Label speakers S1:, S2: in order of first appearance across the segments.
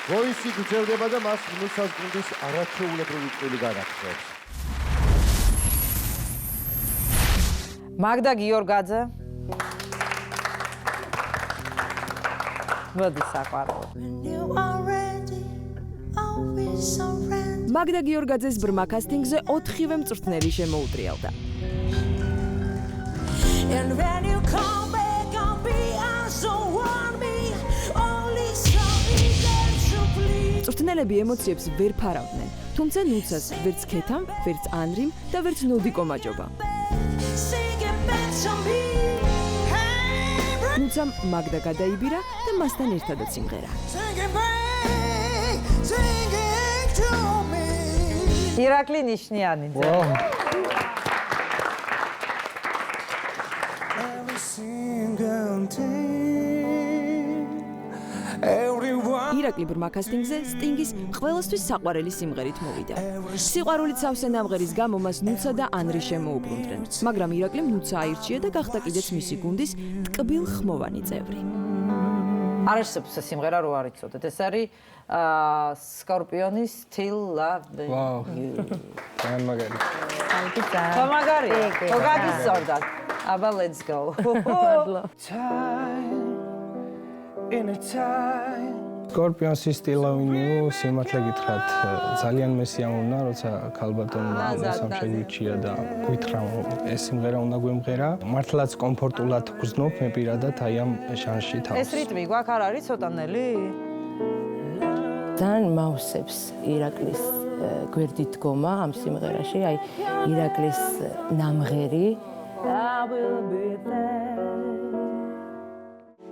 S1: ვოისი გრძელდება და მას ნუსას გუნდის არაჩვეულებრივი წვლილი განაგრძობს.
S2: მაგდა გიორგაძე. მოდი საყვარელო.
S3: მაგდა გიორგაძეს ბრმა კასტინგზე 4-ვე მწვრთნელი შემოუტრიალდა. მწვრთნელები ემოციებს ვერ ფარავდნენ, თუმცა ნუცას ვერც ქეთამ, ვერც ანრიმ და ვერც ნოდიკო მაჯობა. ნუცამ მაგდა გადაიბირა და მასთან ერთადაც სიმღერა.
S2: ირაკლი ნიშნიანიძე.
S3: ირაკლი ბრმა კასტინგზე სტინგის ყველასთვის საყვარელი სიმღერით მოვიდა. სიყვარულით სავსე ნამღერის გამო მას ნუცა და ანრი შემოუბრუნდნენ, მაგრამ ირაკლიმ ნუცა აირჩია და გახდა კიდეც მისი გუნდის ტკბილ-ხმოვანი წევრი.
S2: არ არსებობს ეს სიმღერა რო არ იცოდეთ. ეს არის Scorpionis Till Love You.
S4: ძალიან მაგარი.
S2: ხო მაგარი. ხო გაგისწორდათ. აბა let's go.
S4: Scorpionis Till Love You სიმართლე გითხრათ ძალიან მესიამოვნა, როცა ქალბატონმა სამშეგირჩია და გითხრა ეს სიმღერა უნდა გვემღერა. მართლაც კომფორტულად გრძნობ მე პირადად აი ამ ჟანრში თავს.
S2: ეს რიტმი გვაქვს არ არის ცოტანელი?
S5: ძალიან მავსებს ირაკლის გვერდით დგომა ამ სიმღერაში, აი ირაკლის ნამღერი.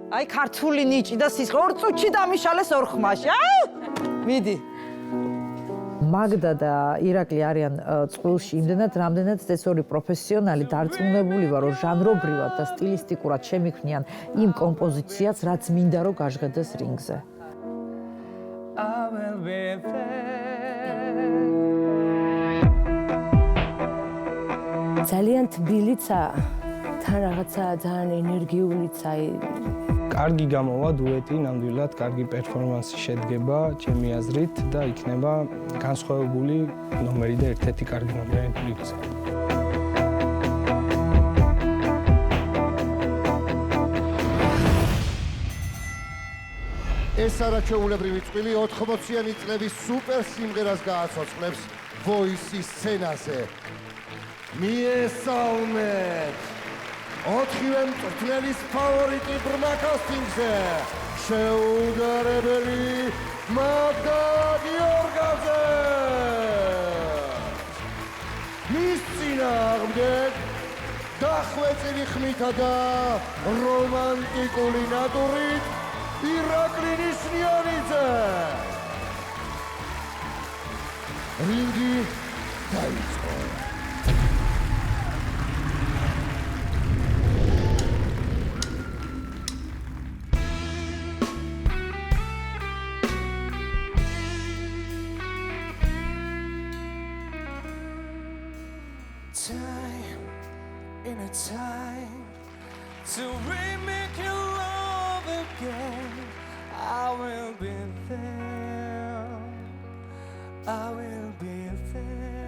S2: აი ქართული ნიჭი და სისხლი ორ წუთში დამიშალეს ორ ხმაში. მიდი. მაგდა და ირაკლი არიან წყვილში იმდენად, რამდენად ეს ორი პროფესიონალი დარწმუნებული ვარ, რომ ჟანრობრივად და სტილისტიკურად შემიქმნიან იმ კომპოზიციას, რაც მინდა რომ გაჟღერდეს რინგზე.
S5: ძალიან თბილიცა, თან რაღაცა ძალიან ენერგიულიც, აი
S4: კარგი გამოვა დუეტი, ნამდვილად კარგი პერფორმანსი შედგება ჩემი აზრით და იქნება განსხვავებული ნომერი და ერთ-ერთი კარგი ნომერი რინგზე.
S1: ეს არაჩვეულებრივი წვლილი 80-იანი წლების სუპერ სიმღერას გააცოცხლებს ვოისის სცენაზე. მიესალმეთ 4-ვე მწვრთნელის ფავორიტი ბრმა კასტინგზე შეუდგარებელი მაგდა გიორგაძე. მის წინააღმდეგ დახვეწილი ხმითა და რომანტიკული ნატურით ირაკლი ნიშნიანიძე. რინგი დაიწყო.
S6: Time to remake your love again. I will be there. I will be there.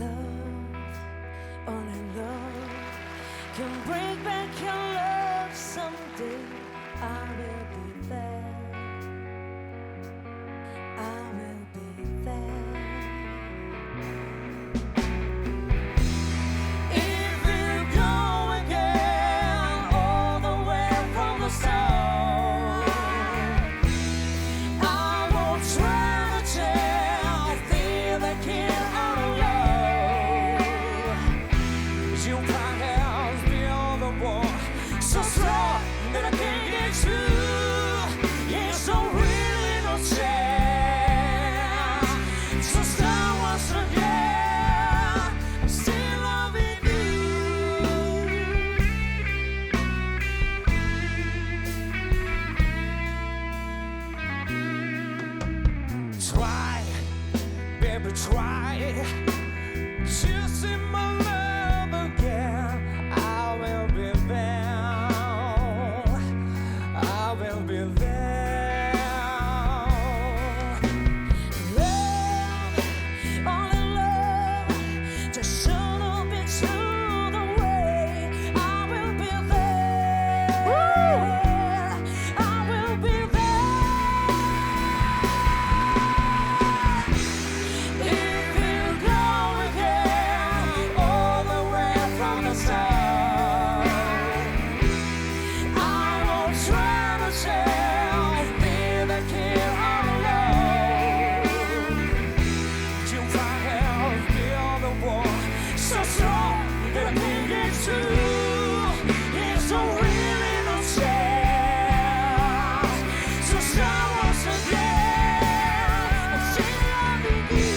S6: Love, only love can bring back your love someday. I will be there. I will be there. Try to see my love again. I will be there. I will be be there. Love, only love, just a little bit to the way. I will be there. I will be there. If you go again, all the way from the start, I won't try to tell, be the kid all alone. You find help, feel the war, so strong that I can't get through. It's so really no chance. So start once again and say loving you.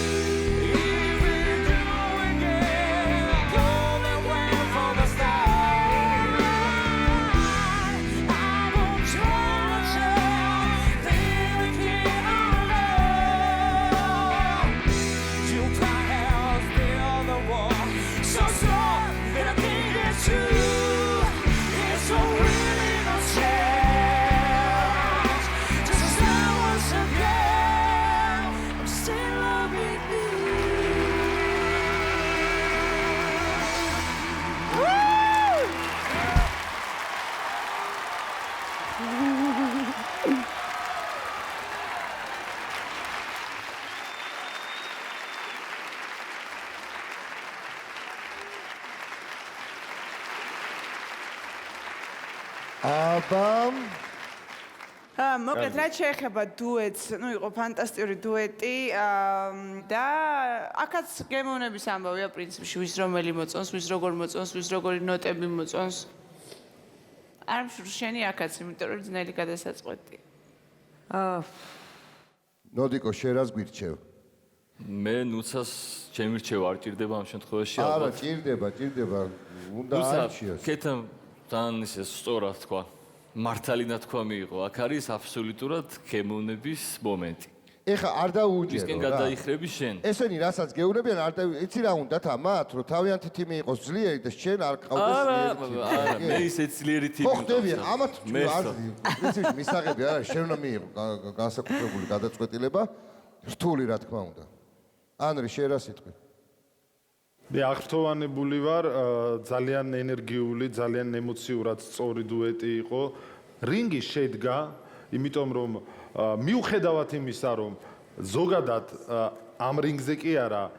S6: If we do again, go the way from the start, I won't try to tell, feel the kid all alone. You find help, feel the war, so strong that I can't get through. It's so really no chance. Just start once again. I'm still loving you.
S1: აბა
S7: მოკლედ რაც შეეხება დუეტს, ну იყო ფანტასტიკური დუეტი და აქაც გემოვნების ამბავია პრინციპში, ვის რომელი მოწონს, ვის როგორ მოწონს, ვის როგორი ნოტები მოწონს. არ მშურს შენი აქაც, იმიტომ რომ ძნელი გადასაწყვეტია.
S1: ნოდიკო შენ რას გვირჩევ?
S8: მე ნუცას შემირჩევ არ ჭირდება ამ შემთხვევაში
S1: არა, ჭირდება, უნდა არჩიოს.
S8: კეთამ თან ისე სწორად თქვა. მართალინა თქვა მიიღო. აქ არის აბსოლუტურად გემოვნების მომენტი.
S1: ეხა არ დაუუჯერო
S8: ისკენ გადაიხრები შენ.
S1: ესენი რასაც გეუნებიან არ და იცი რა უნდათ ამათ რომ თავიანთი თიმი იყოს ძლიერი და შენ არ ყავდეს
S8: არა, მე ისე ძლიერი თიმი
S1: ხო ხდებიან ამათ პრინციპში მისაღები არა შენ უნდა მიიღო განსაკუთრებული გადაწყვეტილება რთული რა თქმა უნდა. ანრი შენ რა სიტყვი?
S9: მე აღფრთოვანებული ვარ, ძალიან ენერგიული, ძალიან ემოციურად სწორი დუეტი იყო. რინგი შედგა, იმიტომ რომ მიუხედავად იმისა, რომ ზოგადად ამ რინგზე კი არა,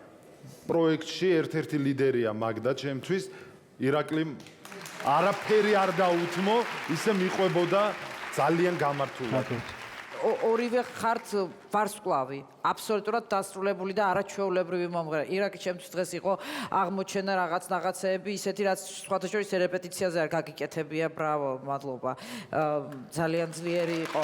S9: პროექტში ერთ-ერთი ლიდერია მაგდა ჩემთვის, ირაკლიმ არაფერი არ დაუთმო, ისე მიყვებოდა ძალიან გამართულად.
S2: ორივე ხართ ვარსკვლავი, აბსოლუტურად დასრულებული და არაჩვეულებრივი მომღერალი. ირაკლი ჩემთვის დღეს იყო აღმოჩენა რაღაცეები, ისეთი რაც სხვათა შორის რეპეტიციაზე არ გაგიკეთებია, ბრავო, მადლობა. ძალიან ძლიერი იყო.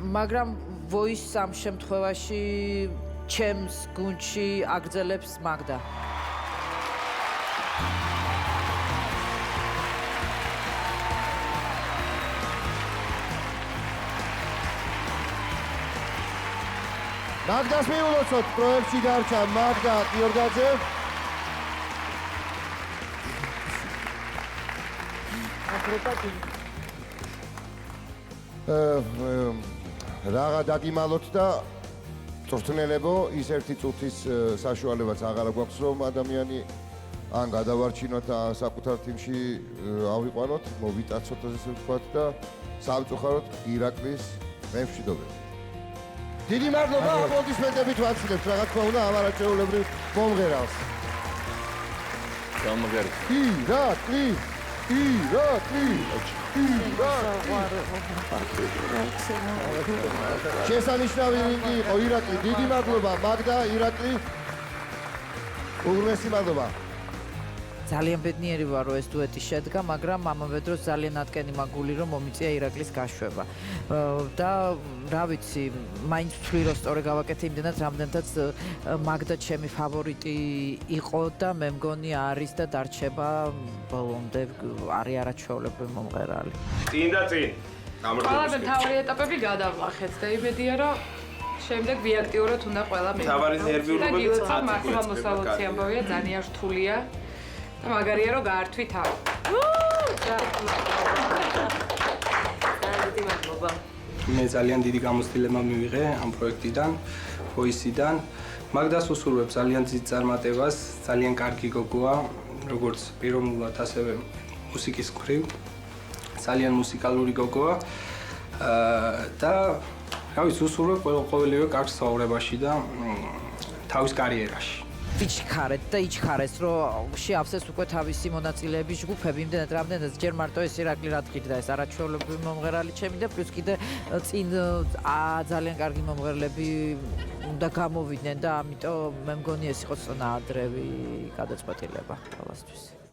S2: მაგრამ voice ამ შემთხვევაში ჩემს გუნდში აგრძელებს მაგდა.
S1: მაგდას მიულოცოთ პროექტში დარჩა მაგდა გიორგაძე. რაღა დაგიმალოთ და წვრთნელებო ის ერთი წუთის საშუალებაც აღარ გვაქვს რომ ადამიანი ან გადავარჩინოთ და საკუთარ თიმში ავიყვანოთ, მოვიტაცოთ ასე ვთქვათ და სამწუხაროდ ირაკლის მემშვიდობები. დიდი მადლობა, აპლოდისმენტებით ვაცილებთ, რა თქმა უნდა, ამ არაჩვეულებრივ მომღერალს.
S8: გამოგარი.
S1: ირაკლი. შესანიშნავი რინგი იყო ირაკლი, დიდი მადლობა, მაგდა, ირაკლი. უღრმესი მადლობა.
S2: ძალიან ბედნიერი ვარ, რომ ეს დუეტი შედგა, მაგრამ ამავე დროს ძალიან ატკენი მაგული, რომ მომიწია ირაკლის გაშვება. და რა ვიცი, მაინც ვთვლი, რომ სწორი გავაკეთე იმდენად, რამდენადაც მაგდა ჩემი ფავორიტი იყო და მე მგონი არის და დარჩება ბოლომდე არის არაჩვეულებრივი მომღერალი.
S10: წინ და წინ.
S11: ყველა მთავარი ეტაპები გადავლახეთ და იმედია, რომ შემდეგ ვიაქტიუროთ უნდა ყველა მე.
S10: მთავარი ნერვიულობები
S11: წააგებთ. მართლა მოსალოცი ამბავია, ძალიან რთულია. და მაგარია რომ გაართვი თავი.
S10: დიდი მადლობა.
S4: მე ძალიან დიდი გამოცდილება მივიღე ამ პროექტიდან, VOICE-დან. მაგდას უსურვებ ძალიან დიდ წარმატებას, ძალიან კარგი გოგოა, როგორც პიროვნულად, ასევე მუსიკის მხრივ. ძალიან მუსიკალური გოგოა. და რა ვიცი, უსურვებ ყოველივე კარგ ცხოვრებაში და თავის კარიერაში.
S2: იჩქარეთ და იჩქარეს, რომ შეავსეს უკვე თავისი მონაწილეების ჯგუფები, იმდენად რამდენად ჯერ მარტო ეს ირაკლი რა თქიდა ეს არაჩვეულებრივი მომღერალი ჩემი და პლუს კიდე წინ ძალიან კარგი მომღერლები უნდა გამოვიდნენ და ამიტომ მე მგონი ეს იყო წონაადრევი გადაწყვეტილება ყველასთვის.